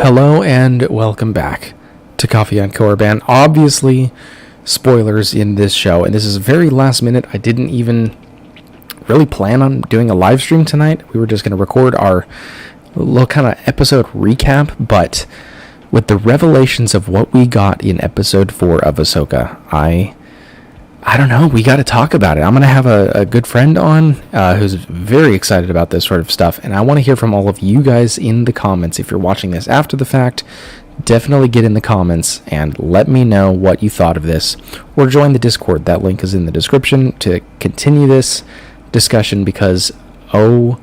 Hello and welcome back to Coffee on Korriban. Obviously, spoilers in this show, and this is very last minute. I didn't even really plan on doing a live stream tonight. We were just going to record our little kind of episode recap, but with the revelations of what we got in episode 4 of Ahsoka, I don't know, we got to talk about it. I'm going to have a good friend on who's very excited about this sort of stuff, and I want to hear from all of you guys in the comments. If you're watching this after the fact, definitely get in the comments and let me know what you thought of this, or join the Discord. That link is in the description to continue this discussion because, oh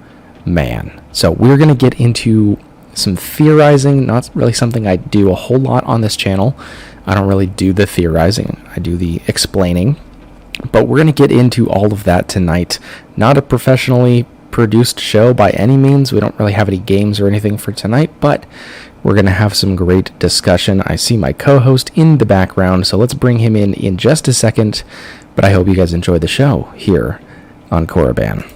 man. So we're going to get into some theorizing, not really something I do a whole lot on this channel. I don't really do the theorizing, I do the explaining. But we're going to get into all of that tonight. Not a professionally produced show by any means. We don't really have any games or anything for tonight, but we're going to have some great discussion. I see my co-host in the background, so let's bring him in just a second. But I hope you guys enjoy the show here on Korriban.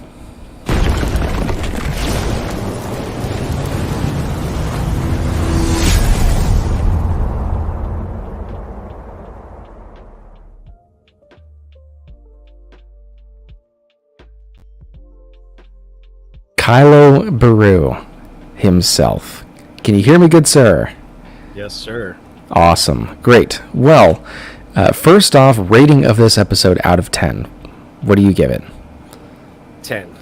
Kylo Baru himself. Can you hear me, good sir? Yes, sir. Awesome. Great. Well, first off, rating of this episode out of 10. What do you give it? 10.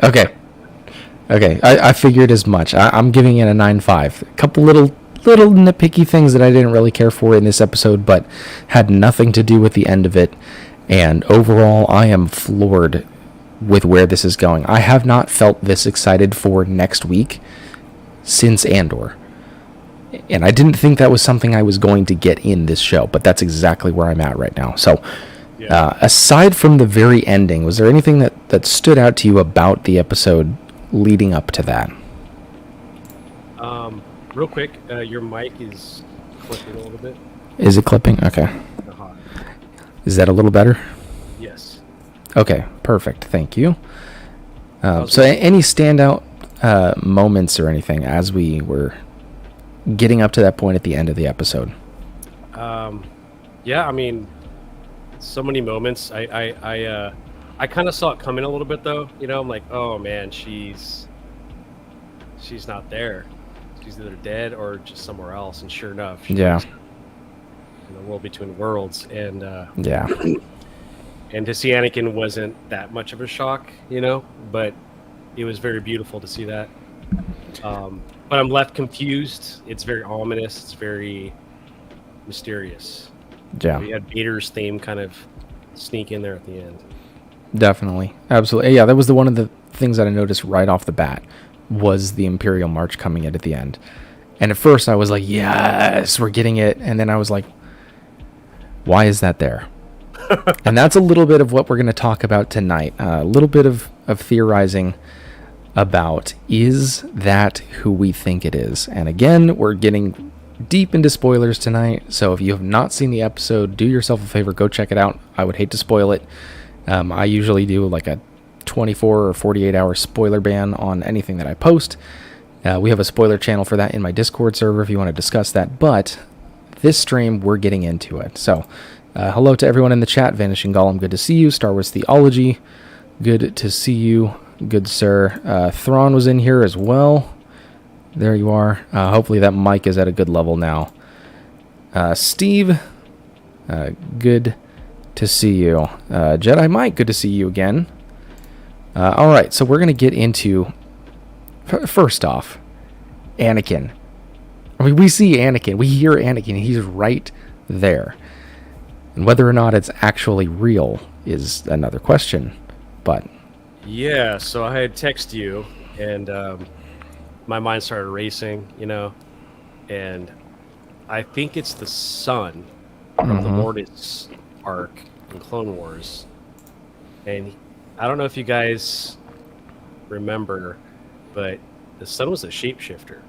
Okay. I figured as much. I'm giving it a 9.5. A couple little nitpicky things that I didn't really care for in this episode, but had nothing to do with the end of it. And overall, I am floored with where this is going. I have not felt this excited for next week since Andor. And I didn't think that was something I was going to get in this show, but that's exactly where I'm at right now. So, aside from the very ending, was there anything that stood out to you about the episode leading up to that? Real quick, your mic is clipping a little bit. Is it clipping? Okay. Uh-huh. Is that a little better? Yes. Okay, perfect. Thank you. So any standout moments or anything as we were getting up to that point at the end of the episode? Yeah, I mean, so many moments. I kind of saw it coming a little bit, though. You know, I'm like, oh man, she's not there. She's either dead or just somewhere else. And sure enough, she's in the world between worlds. And yeah. And to see Anakin wasn't that much of a shock, you know, but it was very beautiful to see that. But I'm left confused. It's very ominous. It's very mysterious. Yeah. We had Vader's theme kind of sneak in there at the end. Definitely. Absolutely. Yeah, that was one of the things that I noticed right off the bat was the Imperial March coming in at the end. And at first I was like, yes, we're getting it. And then I was like, why is that there? And that's a little bit of what we're going to talk about tonight. A little bit of theorizing about, is that who we think it is? And again, we're getting deep into spoilers tonight. So if you have not seen the episode, do yourself a favor, go check it out. I would hate to spoil it. I usually do like a 24 or 48 hour spoiler ban on anything that I post. We have a spoiler channel for that in my Discord server if you want to discuss that. But this stream, we're getting into it. So hello to everyone in the chat. Vanishing Golem, good to see you. Star Wars Theology, good to see you, good sir. Thrawn was in here as well. There you are. Hopefully that mic is at a good level now. Steve, good to see you. Jedi Mike, good to see you again. All right, so we're going to get into, first off, Anakin. I mean, we see Anakin. We hear Anakin. He's right there. And whether or not it's actually real is another question, but... Yeah, so I had texted you, and my mind started racing, you know, and I think it's the son from the Mortis arc in Clone Wars, and I don't know if you guys remember, but the son was a shapeshifter.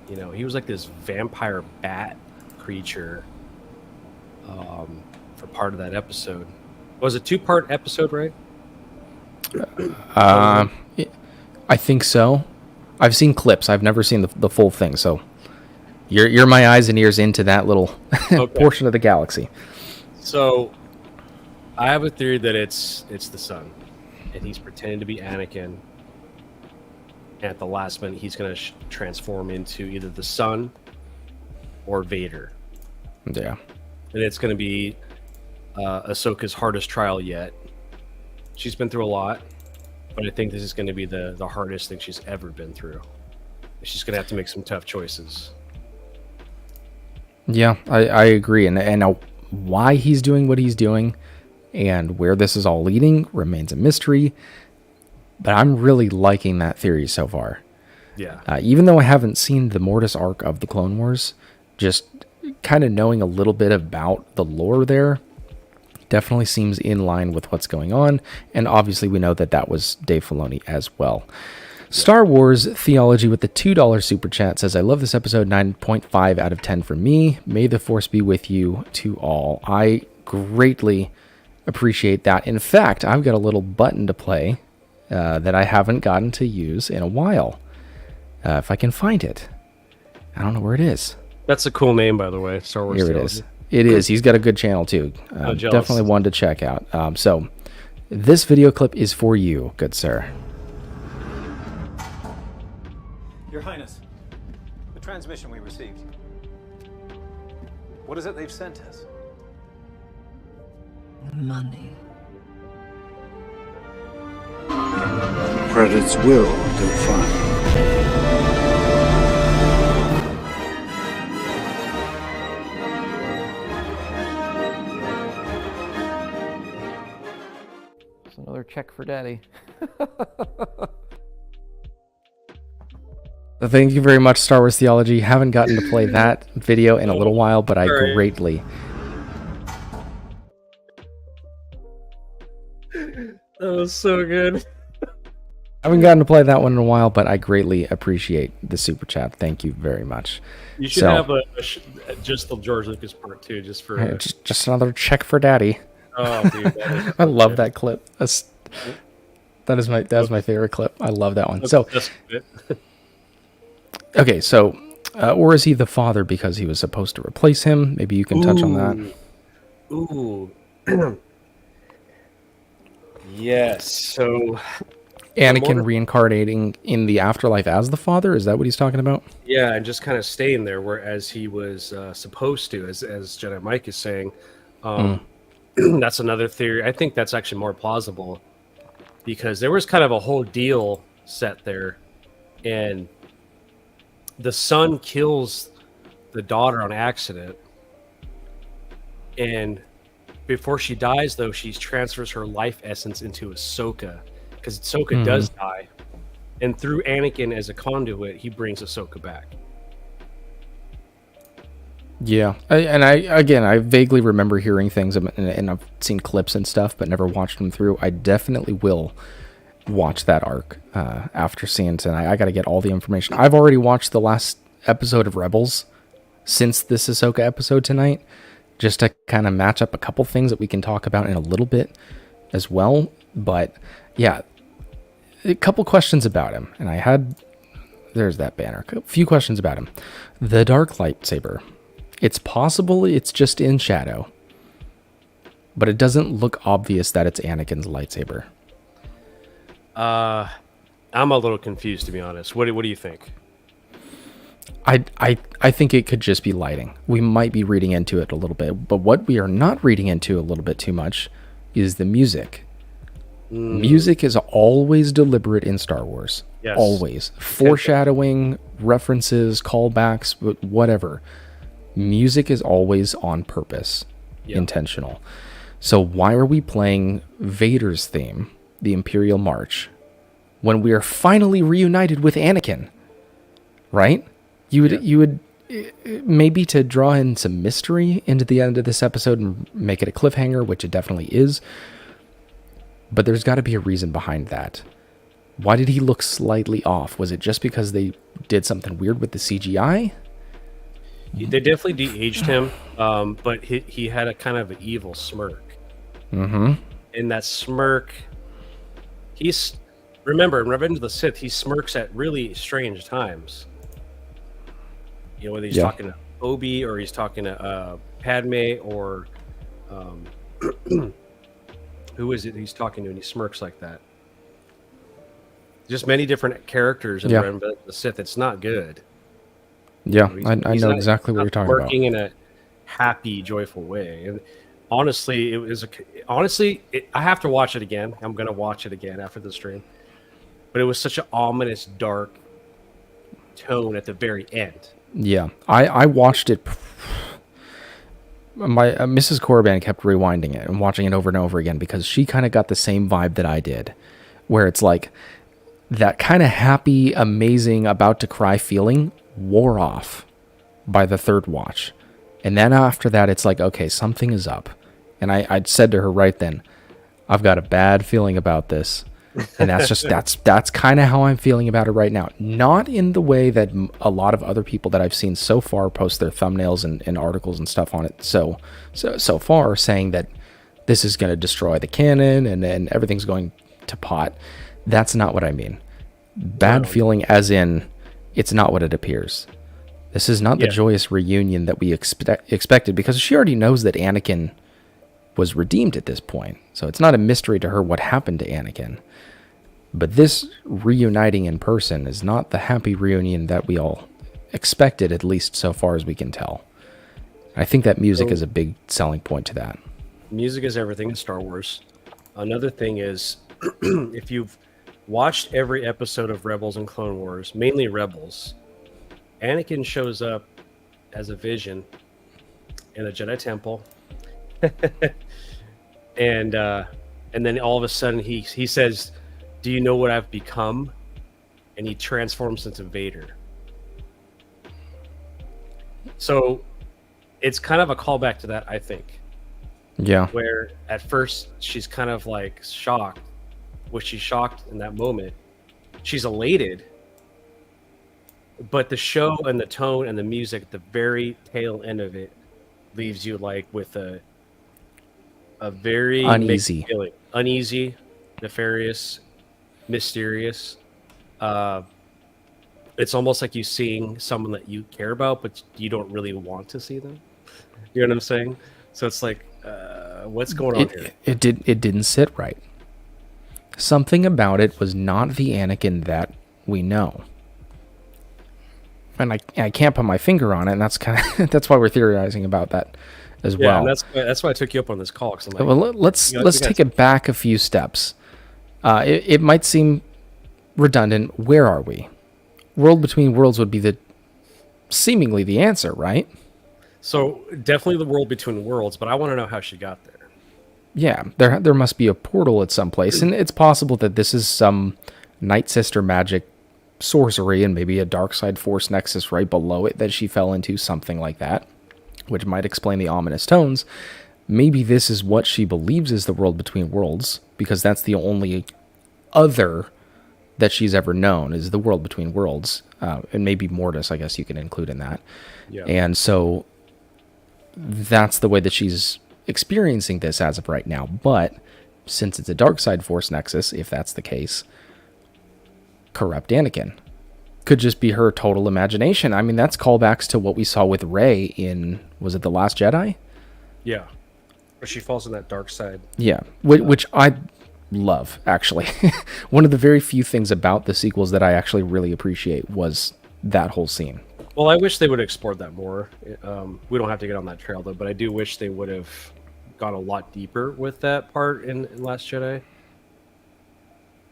You know, he was like this vampire bat creature for part of that episode. It was a 2-part episode, right? I think so. I've seen clips. I've never seen the full thing, so You're my eyes and ears into that little portion of the galaxy. So, I have a theory that it's the son, and he's pretending to be Anakin. And at the last minute, he's going to transform into either the son or Vader. Yeah. And it's going to be Ahsoka's hardest trial yet. She's been through a lot, but I think this is going to be the hardest thing she's ever been through. She's going to have to make some tough choices. Yeah, I agree. And now why he's doing what he's doing and where this is all leading remains a mystery. But I'm really liking that theory so far. Yeah. Even though I haven't seen the Mortis arc of the Clone Wars, just kind of knowing a little bit about the lore there definitely seems in line with what's going on. And obviously we know that was Dave Filoni as well. Yeah. Star Wars Theology with the $2 super chat says, I love this episode, 9.5 out of 10 for me. May the Force be with you to all. I greatly appreciate that. In fact, I've got a little button to play that I haven't gotten to use in a while. If I can find it. I don't know where it is. That's a cool name, by the way. Star Wars Here Theology. it is. It is. He's got a good channel, too. Definitely one to check out. So, this video clip is for you, good sir. Your Highness, the transmission we received. What is it they've sent us? Money. Credits will do fine. It's another check for daddy. Thank you very much, Star Wars Theology. Haven't gotten to play that video in a little while, but I greatly... That was so good. I haven't gotten to play that one in a while, but I greatly appreciate the super chat. Thank you very much. You should have just the George Lucas part too, just for just another check for daddy. Oh, dude, I love that clip. That is my favorite clip. I love that one. Okay, so or is he the father because he was supposed to replace him? Maybe you can touch on that. Ooh. Yes. So Anakin reincarnating in the afterlife as the father? Is that what he's talking about? Yeah, and just kind of staying there whereas he was supposed to, as Jedi Mike is saying. That's another theory. I think that's actually more plausible because there was kind of a whole deal set there, and the son kills the daughter on accident, and before she dies, though, she transfers her life essence into Ahsoka, because Ahsoka does die, and through Anakin as a conduit, he brings Ahsoka back. Yeah, I vaguely remember hearing things, and I've seen clips and stuff, but never watched them through. I definitely will watch that arc after seeing tonight. I got to get all the information. I've already watched the last episode of Rebels since this Ahsoka episode tonight, just to kind of match up a couple things that we can talk about in a little bit as well. But yeah, a couple questions about him, and there's that banner. A few questions about him. The dark lightsaber. It's possible it's just in shadow, but it doesn't look obvious that it's Anakin's lightsaber. I'm a little confused, to be honest. What do you think? I think it could just be lighting. We might be reading into it a little bit, but what we are not reading into a little bit too much is the music. Music is always deliberate in Star Wars. Yes. Always. Foreshadowing, references, callbacks, whatever. Music is always on purpose, intentional. So why are we playing Vader's theme, the Imperial March, when we are finally reunited with Anakin? Right? You would maybe to draw in some mystery into the end of this episode and make it a cliffhanger, which it definitely is. But there's got to be a reason behind that. Why did he look slightly off? Was it just because they did something weird with the CGI? They definitely de-aged him, but he had a kind of an evil smirk. Mm-hmm. And that smirk, remember, in Revenge of the Sith, he smirks at really strange times. You know, whether he's Yeah. talking to Obi or he's talking to Padme or who is it he's talking to, and he smirks like that. Just many different characters in Yeah. Revenge of the Sith. It's not good. Yeah, He's- I he's know not- exactly he's what not you're talking about. working in a happy, joyful way. And honestly, I have to watch it again. I'm gonna watch it again after the stream. But it was such an ominous, dark tone at the very end. Yeah, I watched it. My Mrs. Korriban kept rewinding it and watching it over and over again because she kind of got the same vibe that I did, where it's like that kind of happy, amazing, about to cry feeling wore off by the third watch. And then after that, it's like, okay, something is up. And I'd said to her right then, I've got a bad feeling about this. And that's just, that's kind of how I'm feeling about it right now. Not in the way that a lot of other people that I've seen so far post their thumbnails and articles and stuff on it. So far saying that this is going to destroy the canon and everything's going to pot. That's not what I mean. Bad feeling as in it's not what it appears. This is not the joyous reunion that we expected, because she already knows that Anakin was redeemed at this point. So it's not a mystery to her what happened to Anakin. But this reuniting in person is not the happy reunion that we all expected, at least so far as we can tell. I think that music is a big selling point to that. Music is everything in Star Wars. Another thing is, if you've watched every episode of Rebels and Clone Wars, mainly Rebels, Anakin shows up as a vision in a Jedi temple, and then all of a sudden he says, "Do you know what I've become?" And he transforms into Vader. So it's kind of a callback to that, I think. Yeah. Where at first she's kind of like shocked. Was she shocked in that moment? She's elated. But the show and the tone and the music at the very tail end of it leaves you like with a very uneasy mixed feeling. Uneasy, nefarious, mysterious. It's almost like you seeing someone that you care about, but you don't really want to see them. You know what I'm saying? So it's like, what's going on here? It didn't sit right. Something about it was not the Anakin that we know. And I can't put my finger on it, and that's kind of that's why we're theorizing about that as well. And that's why I took you up on this call. Cause I'm like, well, let's take it back a few steps. It might seem redundant. Where are we? World Between Worlds would be seemingly the answer, right? So definitely the world between worlds, but I want to know how she got there. Yeah, there must be a portal at some place, and it's possible that this is some Night Sister magic sorcery and maybe a dark side force nexus right below it that she fell into, something like that, which might explain the ominous tones. Maybe this is what she believes is the world between worlds, because that's the only other that she's ever known is the world between worlds, and maybe Mortis, I guess you can include in that. Yeah. And so that's the way that she's experiencing this as of right now. But since it's a dark side force nexus, if that's the case, corrupt Anakin could just be her total imagination. I mean, that's callbacks to what we saw with Rey in, was it The Last Jedi? Yeah. But she falls in that dark side. Yeah, which I love, actually. One of the very few things about the sequels that I actually really appreciate was that whole scene. Well, I wish they would have explored that more. We don't have to get on that trail, though, but I do wish they would have gone a lot deeper with that part in Last Jedi.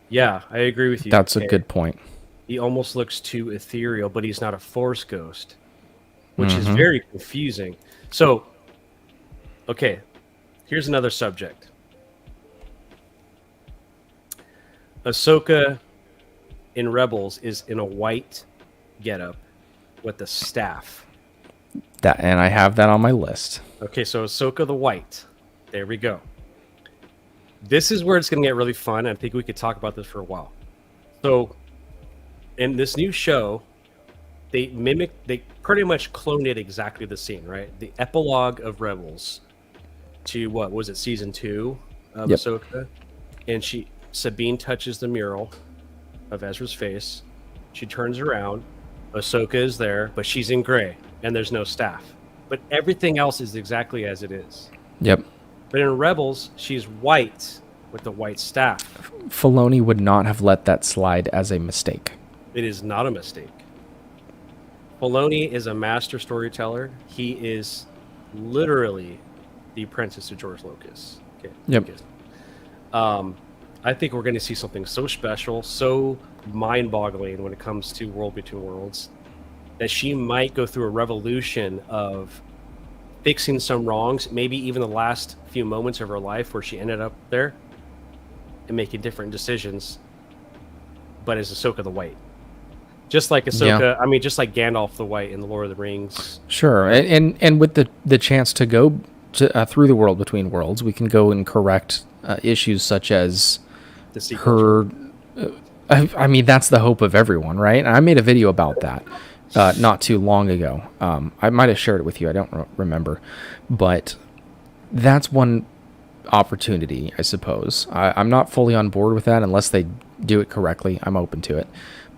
Yeah, I agree with you. That's a good point. He almost looks too ethereal, but he's not a Force ghost, which is very confusing. So, okay, here's another subject. Ahsoka in Rebels is in a white getup with the staff. And I have that on my list. Okay, so Ahsoka the White. There we go. This is where it's going to get really fun. I think we could talk about this for a while. So, in this new show, they pretty much cloned it exactly the scene, right? The epilogue of Rebels to, what was it, season 2 of Ahsoka? And Sabine touches the mural of Ezra's face. She turns around, Ahsoka is there, but she's in gray, and there's no staff. But everything else is exactly as it is. Yep. But in Rebels, she's white with the white staff. Filoni would not have let that slide as a mistake. It is not a mistake. Filoni is a master storyteller. He is literally the apprentice to George Lucas. Okay. Yep. I think we're going to see something so special, so mind-boggling when it comes to World Between Worlds, that she might go through a revolution of fixing some wrongs, maybe even the last few moments of her life where she ended up there and making different decisions, but as Ahsoka the White. Just like Ahsoka, I mean, just like Gandalf the White in the Lord of the Rings. Sure, and with the chance to go to, through the World Between Worlds, we can go and correct issues such as her. I mean, that's the hope of everyone, right? And I made a video about that not too long ago. I might have shared it with you. I don't remember, but that's one opportunity, I suppose. I'm not fully on board with that unless they do it correctly. I'm open to it,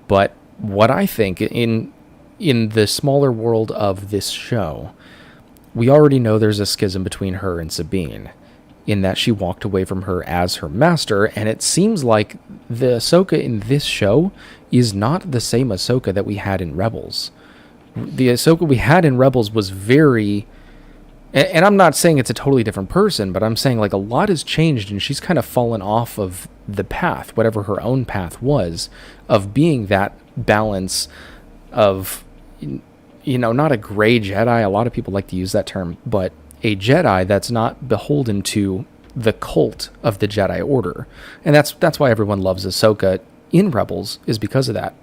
but what I think in the smaller world of this show, we already know there's a schism between her and Sabine, in that she walked away from her as her master, and it seems like the Ahsoka in this show is not the same Ahsoka that we had in Rebels. The Ahsoka we had in Rebels was very... And I'm not saying it's a totally different person, but I'm saying like a lot has changed, and she's kind of fallen off of the path, whatever her own path was, of being that balance of, you know, not a gray Jedi. A lot of people like to use that term, but a Jedi that's not beholden to the cult of the Jedi Order. And that's why everyone loves Ahsoka in Rebels, is because of that.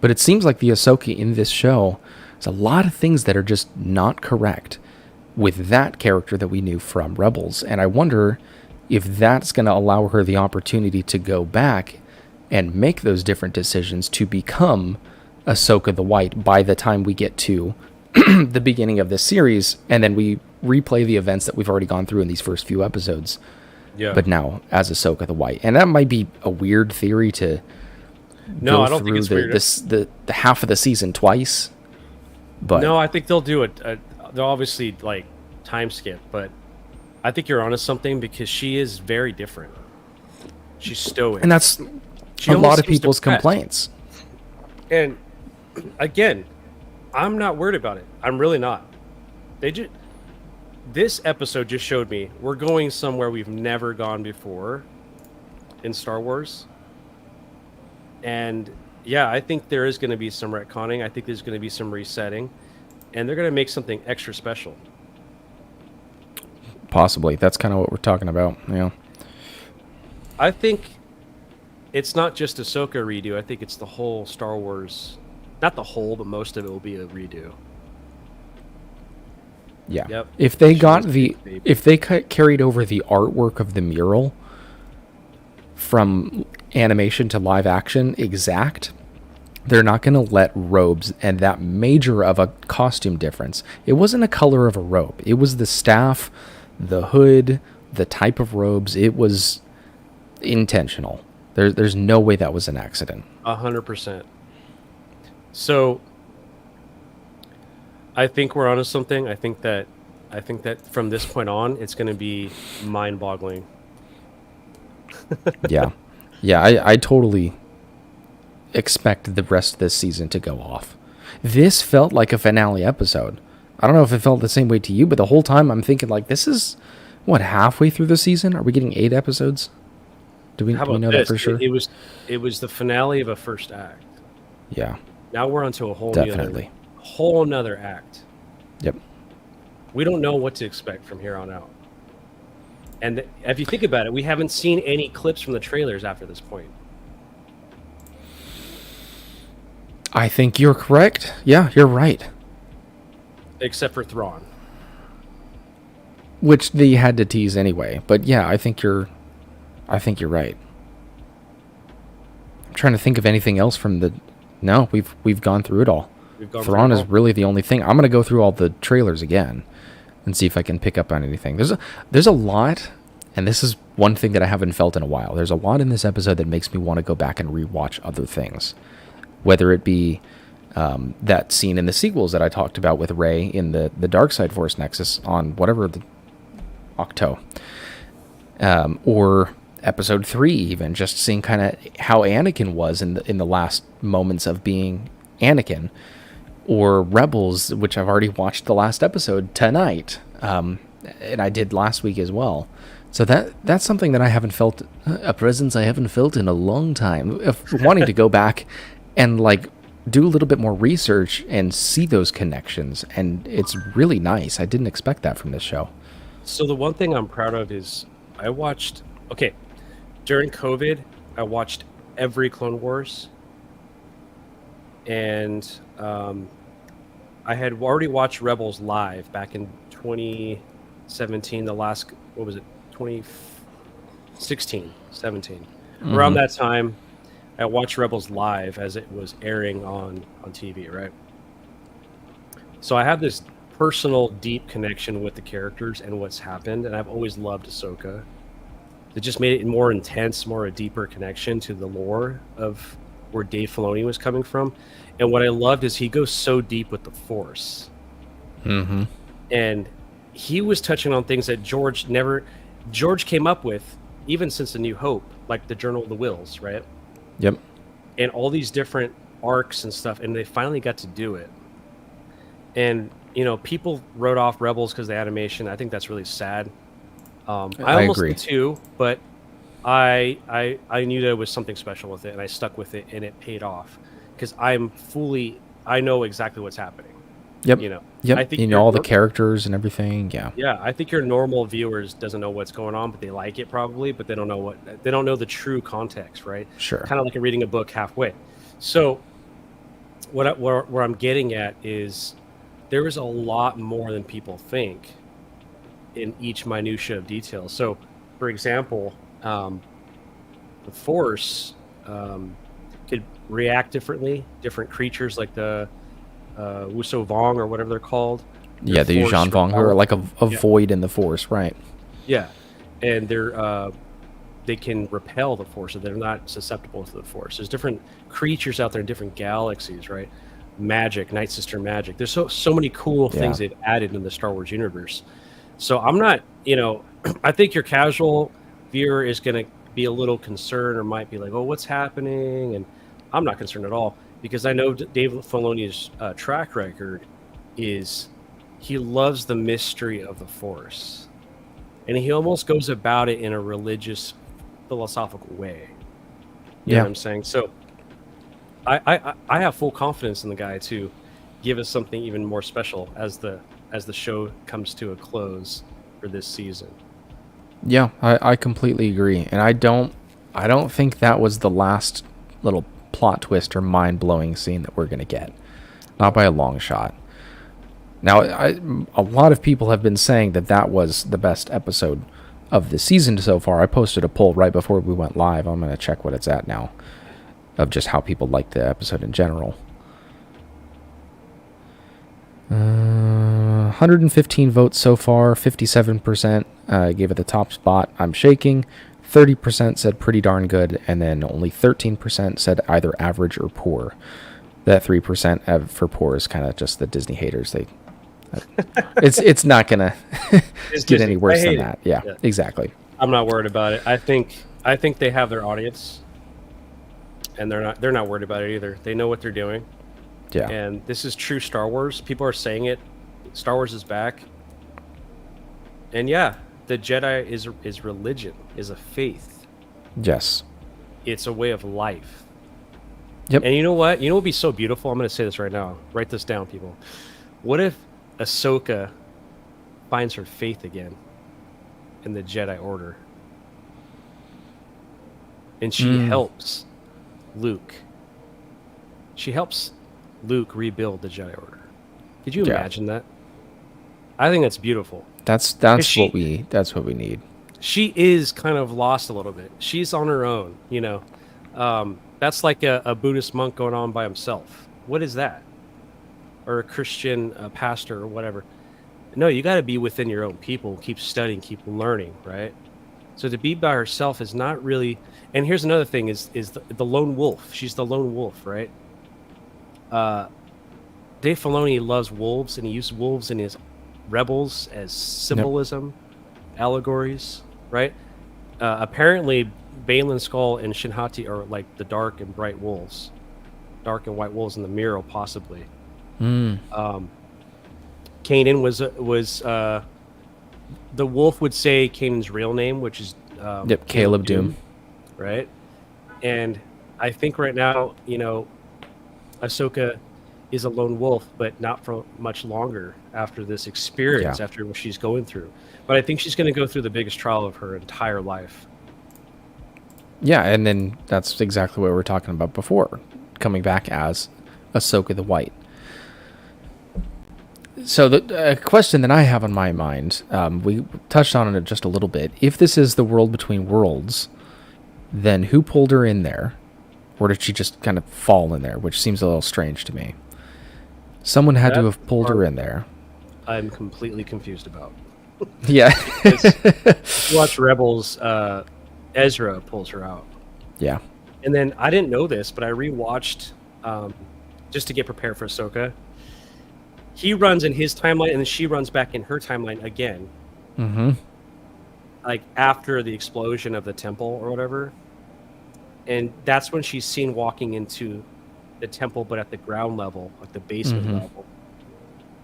But it seems like the Ahsoka in this show, there's a lot of things that are just not correct with that character that we knew from Rebels. And I wonder if that's going to allow her the opportunity to go back and make those different decisions to become Ahsoka the White by the time we get to the beginning of this series, and then we replay the events that we've already gone through in these first few episodes. Yeah. But now as Ahsoka the White. And that might be a weird theory to go I don't through think it's the half of the season twice. But no, I think they'll do it. They'll obviously like time skip, but I think you're onto something, because she is very different. She's stoic, and that's a lot of people's complaints. And again, I'm not worried about it. I'm really not. This episode just showed me we're going somewhere we've never gone before in Star Wars. And yeah, I think there is going to be some retconning. I think there's going to be some resetting, and they're going to make something extra special. Possibly. That's kind of what we're talking about. Yeah. I think it's not just Ahsoka redo. I think it's the whole Star Wars. Not the whole, but most of it will be a redo. Yeah. Yep. If they carried over the artwork of the mural from animation to live action exact, they're not going to let robes and that major of a costume difference. It wasn't a color of a robe. It was the staff, the hood, the type of robes. It was intentional. There's no way that was an accident. 100%. So I think we're onto something. I think that from this point on, it's going to be mind-boggling. Yeah. I totally expect the rest of this season to go off. This felt like a finale episode. I don't know if it felt the same way to you, but the whole time I'm thinking like, this is halfway through the season? Are we getting 8 episodes? Do we know that for sure? It was the finale of a first act. Yeah. Now we're onto a whole nother act. Yep. We don't know what to expect from here on out. And if you think about it, we haven't seen any clips from the trailers after this point. I think you're correct. Yeah, you're right. Except for Thrawn. Which they had to tease anyway. But yeah, I think you're right. I'm trying to think of anything else from the... No, we've gone through it all. Thrawn is really the only thing. I'm going to go through all the trailers again and see if I can pick up on anything. There's a lot, and this is one thing that I haven't felt in a while. There's a lot in this episode that makes me want to go back and rewatch other things. whether it be that scene in the sequels that I talked about with Rey in the Dark Side Force Nexus on whatever the Octo, or Episode 3, even just seeing kind of how Anakin was in the last moments of being Anakin, or Rebels, which I've already watched the last episode tonight, and I did last week as well. So that's something that I haven't felt, a presence I haven't felt in a long time, of wanting to go back and like do a little bit more research and see those connections, and it's really nice. I didn't expect that from this show. So the one thing I'm proud of is I watched, during COVID, I watched every Clone Wars, and I had already watched Rebels live back in 2017, the last, 2016, 17. Around that time, I watched Rebels live as it was airing on TV, right? So I have this personal, deep connection with the characters and what's happened, and I've always loved Ahsoka. It just made it more intense, more a deeper connection to the lore of where Dave Filoni was coming from. And what I loved is he goes so deep with the Force. Mm-hmm. And he was touching on things that George came up with, even since A New Hope, like the Journal of the Wills, right? Yep. And all these different arcs and stuff, and they finally got to do it. And, people wrote off Rebels because of the animation. I think that's really sad. I almost agree did too, but I knew there was something special with it, and I stuck with it, and it paid off because I know exactly what's happening. Yep. I think all the characters and everything. Yeah. Yeah, I think your normal viewers doesn't know what's going on, but they like it probably, but they don't know the true context, right? Sure. Kind of like reading a book halfway. So where I'm getting at is there is a lot more than people think in each minutia of detail. So, for example, the Force could react differently. Different creatures like the Wuso Vong or whatever they're called. Yeah, the Yuuzhan Vong, who are like a void in the Force, right? Yeah, and they can repel the Force, so they're not susceptible to the Force. There's different creatures out there in different galaxies, right? Magic, Night Sister magic. There's so many cool things they've added in the Star Wars universe. So I'm not, I think your casual viewer is going to be a little concerned or might be like, oh, what's happening? And I'm not concerned at all because I know Dave Filoni's track record is he loves the mystery of the Force. And he almost goes about it in a religious, philosophical way. You know what I'm saying? So I have full confidence in the guy to give us something even more special as the show comes to a close for this season. Yeah, I completely agree. And I don't think that was the last little plot twist or mind-blowing scene that we're going to get. Not by a long shot. Now, a lot of people have been saying that was the best episode of the season so far. I posted a poll right before we went live. I'm going to check what it's at now, of just how people like the episode in general. 115 votes so far. 57% gave it the top spot. I'm shaking. 30% said pretty darn good, and then only 13% said either average or poor. That 3% for poor is kind of just the Disney haters. It's not gonna get any worse than that. Yeah, exactly. I'm not worried about it. I think they have their audience, and they're not worried about it either. They know what they're doing. Yeah. And this is true Star Wars. People are saying it. Star Wars is back. And yeah, the Jedi is religion, is a faith. Yes. It's a way of life. Yep. And you know what? You know what would be so beautiful? I'm going to say this right now. Write this down, people. What if Ahsoka finds her faith again in the Jedi Order? And she helps Luke. She helps Luke rebuild the Jedi Order. Could you imagine that? I think that's beautiful. That's what we need. She is kind of lost a little bit. She's on her own, That's like a Buddhist monk going on by himself. What is that? Or a Christian pastor or whatever. No, you got to be within your own people. Keep studying, keep learning, right? So to be by herself is not really. And here's another thing: is the lone wolf. She's the lone wolf, right? Dave Filoni loves wolves, and he used wolves in his Rebels as symbolism, allegories, right? Apparently, Balin Skull and Shinhati are like the dark and bright wolves, dark and white wolves in the mirror, possibly. Kanan was the wolf would say Kanan's real name, which is Caleb Doom, right? And I think right now, Ahsoka is a lone wolf, but not for much longer after this experience, after what she's going through. But I think she's going to go through the biggest trial of her entire life. Yeah, and then that's exactly what we were talking about before, coming back as Ahsoka the White. So the question that I have on my mind, we touched on it just a little bit. If this is the world between worlds, then who pulled her in there? Or did she just kind of fall in there, which seems a little strange to me. Someone had to have pulled her in there. I'm completely confused about. Yeah. If you watch Rebels, Ezra pulls her out. Yeah. And then I didn't know this, but I rewatched just to get prepared for Ahsoka. He runs in his timeline, and then she runs back in her timeline again. Mm-hmm. Like after the explosion of the temple or whatever. And that's when she's seen walking into the temple, but at the ground level, like the basement level.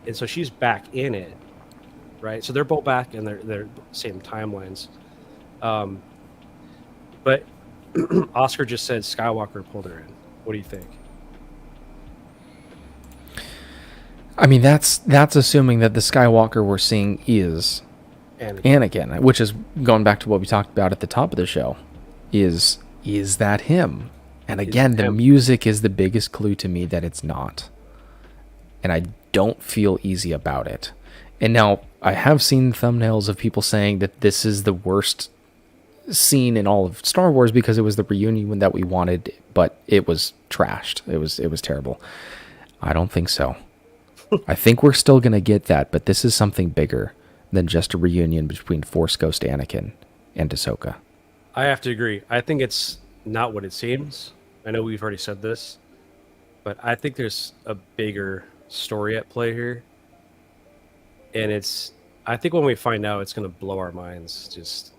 And so she's back in it, right? So they're both back in their same timelines. But Oscar just said Skywalker pulled her in. What do you think? I mean, that's assuming that the Skywalker we're seeing is Anakin, which is going back to what we talked about at the top of the show. Is that him? And again, the music is the biggest clue to me that it's not. And I don't feel easy about it. And now, I have seen thumbnails of people saying that this is the worst scene in all of Star Wars because it was the reunion that we wanted, but it was trashed. It was terrible. I don't think so. I think we're still going to get that, but this is something bigger than just a reunion between Force Ghost Anakin and Ahsoka. I have to agree. I think it's not what it seems. I know we've already said this, but I think there's a bigger story at play here. And I think when we find out, it's going to blow our minds, just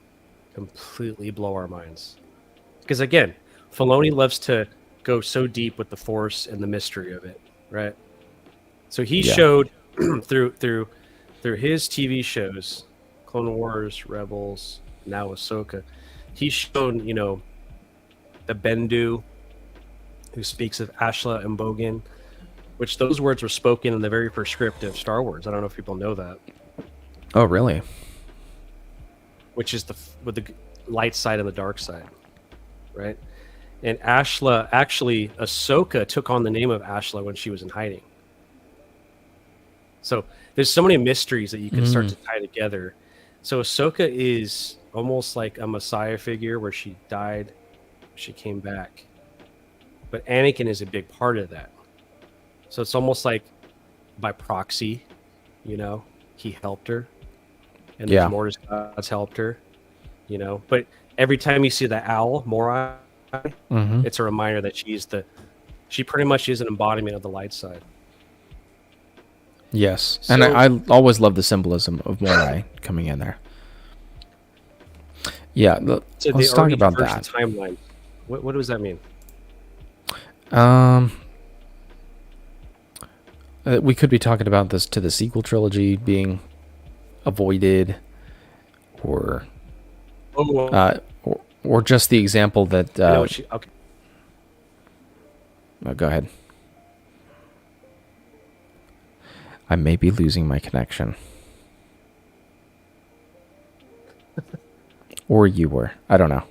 completely blow our minds. Because again, Filoni loves to go so deep with the Force and the mystery of it, right? So he showed through his TV shows, Clone Wars, Rebels, now Ahsoka, he's shown, the Bendu, who speaks of Ashla and Bogan, which those words were spoken in the very first script of Star Wars. I don't know if people know that. Oh, really? Which is with the light side and the dark side, right? And Ashla, actually, Ahsoka took on the name of Ashla when she was in hiding. So there's so many mysteries that you can start to tie together. So Ahsoka is almost like a messiah figure where she died, she came back. But Anakin is a big part of that. So it's almost like by proxy, he helped her. And there's more God's helped her, But every time you see the owl, Morai, it's a reminder that she pretty much is an embodiment of the light side. Yes, and I always love the symbolism of Morai coming in there. Yeah, let's talk about that. Timeline. What does that mean? We could be talking about this to the sequel trilogy being avoided, or just the example that. Okay. Oh, go ahead. I may be losing my connection. Or you were. I don't know.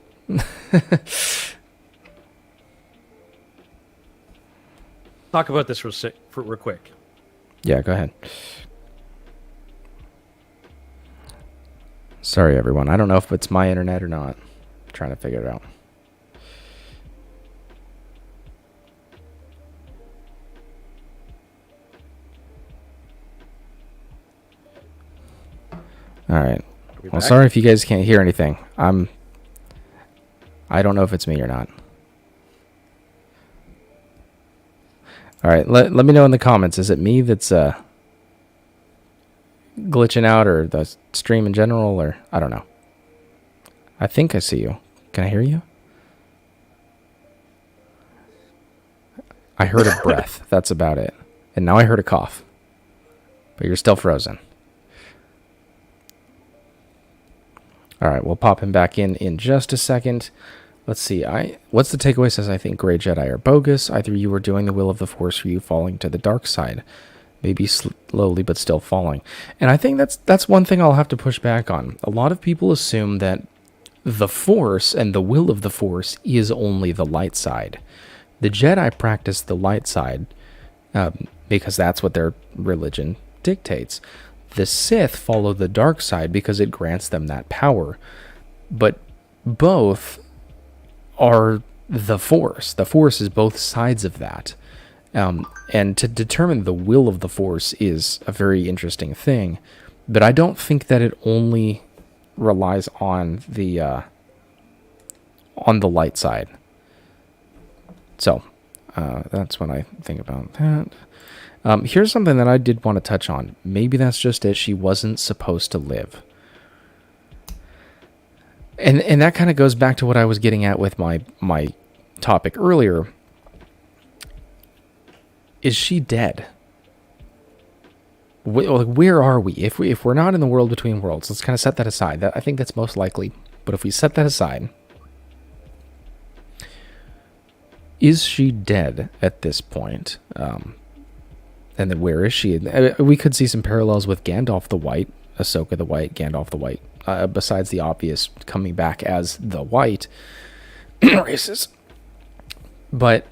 Talk about this real quick. Yeah, go ahead. Sorry, everyone. I don't know if it's my internet or not. I'm trying to figure it out. All right. Well, sorry if you guys can't hear anything. I don't know if it's me or not. All right, let me know in the comments. Is it me that's glitching out, or the stream in general, or I don't know. I think I see you. Can I hear you? I heard a breath. That's about it. And now I heard a cough. But you're still frozen. All right, we'll pop him back in just a second. Let's see. What's the takeaway? Says, I think Grey Jedi are bogus. Either you were doing the will of the Force, or you falling to the dark side. Maybe slowly, but still falling. And I think that's one thing I'll have to push back on. A lot of people assume that the Force and the will of the Force is only the light side. The Jedi practice the light side because that's what their religion dictates. The Sith follow the dark side because it grants them that power. But both are the Force. The Force is both sides of that. And to determine the will of the Force is a very interesting thing. But I don't think that it only relies on the light side. So that's what I think about that. Here's something that I did want to touch on. Maybe that's just it. She wasn't supposed to live. And that kind of goes back to what I was getting at with my topic earlier. Is she dead? Where are we? If we're not in the world between worlds, let's kind of set that aside. I think that's most likely. But if we set that aside, is she dead at this point? And then where is she? We could see some parallels with Gandalf the White, Ahsoka the White, Gandalf the White. Besides the obvious coming back as the White races. But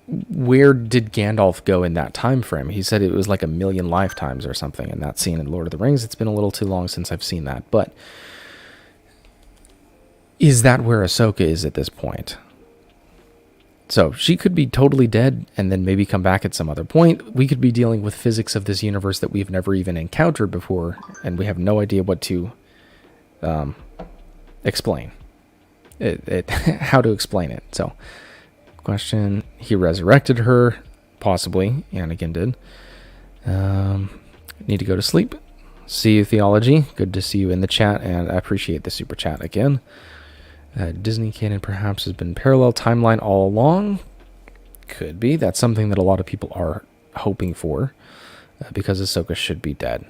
where did Gandalf go in that time frame? He said it was like 1,000,000 lifetimes or something in that scene in Lord of the Rings. It's been a little too long since I've seen that. But is that where Ahsoka is at this point? So she could be totally dead and then maybe come back at some other point. We could be dealing with physics of this universe that we've never even encountered before, and we have no idea what to explain. How to explain it. So, question, he resurrected her, possibly, Anakin did. Need to go to sleep. See you, Theology. Good to see you in the chat, and I appreciate the super chat again. Disney canon perhaps has been parallel timeline all along. Could be. That's something that a lot of people are hoping for, because Ahsoka should be dead.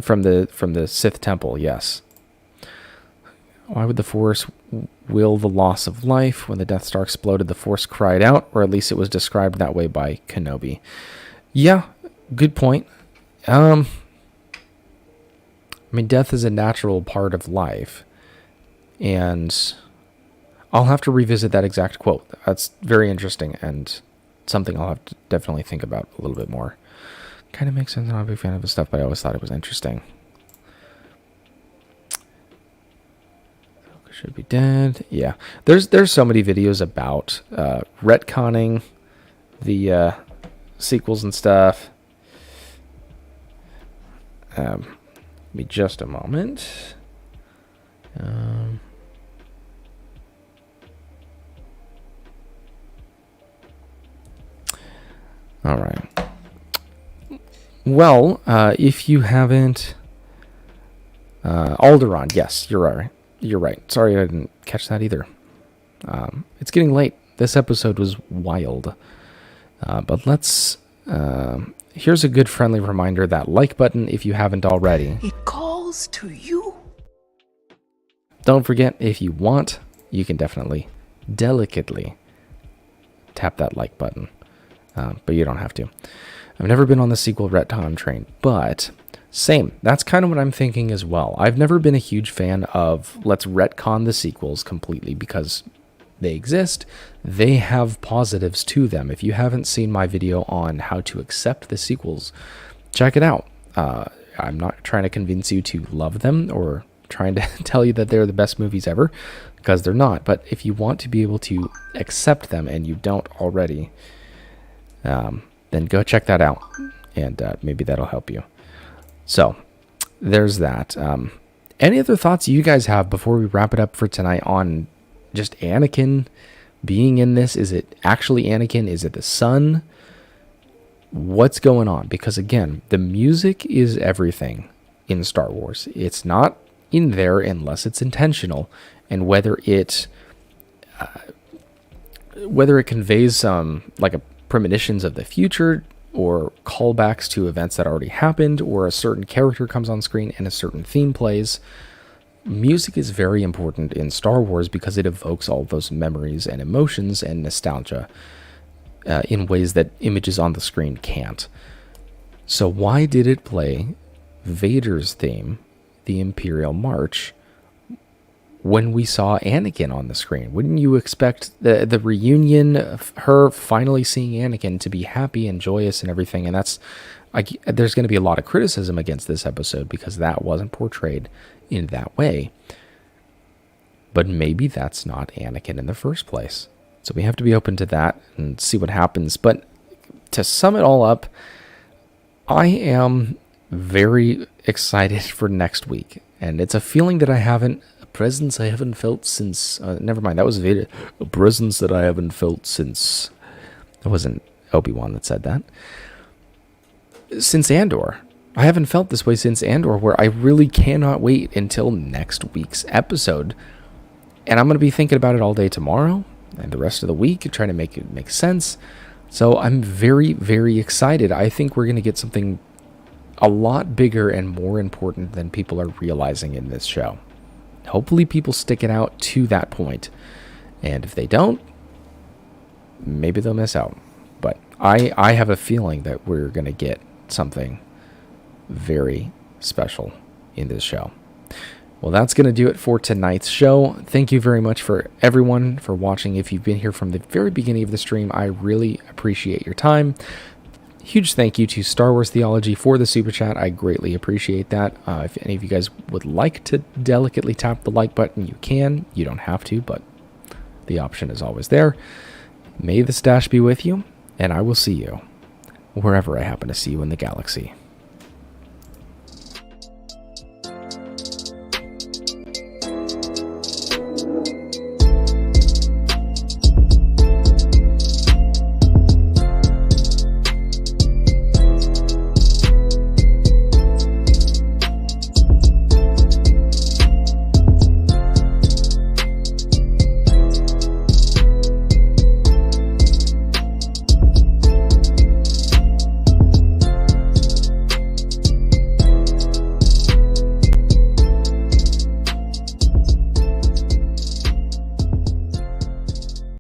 From the Sith Temple, yes. Why would the Force will the loss of life? When the Death Star exploded, the Force cried out, or at least it was described that way by Kenobi. Yeah, good point. I mean, death is a natural part of life. And I'll have to revisit that exact quote. That's very interesting and something I'll have to definitely think about a little bit more. Kind of makes sense. I'm not a big fan of his stuff, but I always thought it was interesting. Should be dead. Yeah. There's so many videos about retconning the sequels and stuff. Give me just a moment. All right. Well, if you haven't... Alderaan, yes, you're right. You're right. Sorry I didn't catch that either. It's getting late. This episode was wild. But let's... here's a good friendly reminder, that like button if you haven't already. It calls to you. Don't forget, if you want, you can definitely, delicately tap that like button. But you don't have to. I've never been on the sequel retcon train, but same. That's kind of what I'm thinking as well. I've never been a huge fan of let's retcon the sequels completely because they exist. They have positives to them. If you haven't seen my video on how to accept the sequels, check it out. I'm not trying to convince you to love them or trying to tell you that they're the best movies ever, because they're not. But if you want to be able to accept them and you don't already, then go check that out, and maybe that'll help you. So there's that. Any other thoughts you guys have before we wrap it up for tonight on just Anakin, being in this? Is it actually Anakin? Is it the son? What's going on? Because again, the music is everything in Star Wars. It's not in there unless it's intentional, and whether it conveys some like a premonitions of the future, or callbacks to events that already happened, or a certain character comes on screen and a certain theme plays. Music is very important in Star Wars because it evokes all those memories and emotions and nostalgia in ways that images on the screen can't. So why did it play Vader's theme, the Imperial March, when we saw Anakin on the screen? Wouldn't you expect the reunion of her finally seeing Anakin to be happy and joyous and everything? And there's going to be a lot of criticism against this episode because that wasn't portrayed in that way. But maybe that's not Anakin in the first place. So we have to be open to that and see what happens. But to sum it all up, I am very excited for next week. And it's a feeling that presence I haven't felt since, never mind, that was Vader. A presence that I haven't felt since, it wasn't Obi-Wan that said that. Since Andor. I haven't felt this way since Andor, where I really cannot wait until next week's episode. And I'm going to be thinking about it all day tomorrow and the rest of the week, trying to make it make sense. So I'm very, very excited. I think we're going to get something a lot bigger and more important than people are realizing in this show. Hopefully people stick it out to that point. And if they don't, maybe they'll miss out. But I have a feeling that we're going to get something very special in this show. Well, that's going to do it for tonight's show. Thank you very much for everyone for watching. If you've been here from the very beginning of the stream, I really appreciate your time. Huge thank you to Star Wars Theology for the super chat. I greatly appreciate that. If any of you guys would like to delicately tap the like button, you can. You don't have to, but the option is always there. May the stash be with you, and I will see you wherever I happen to see you in the galaxy.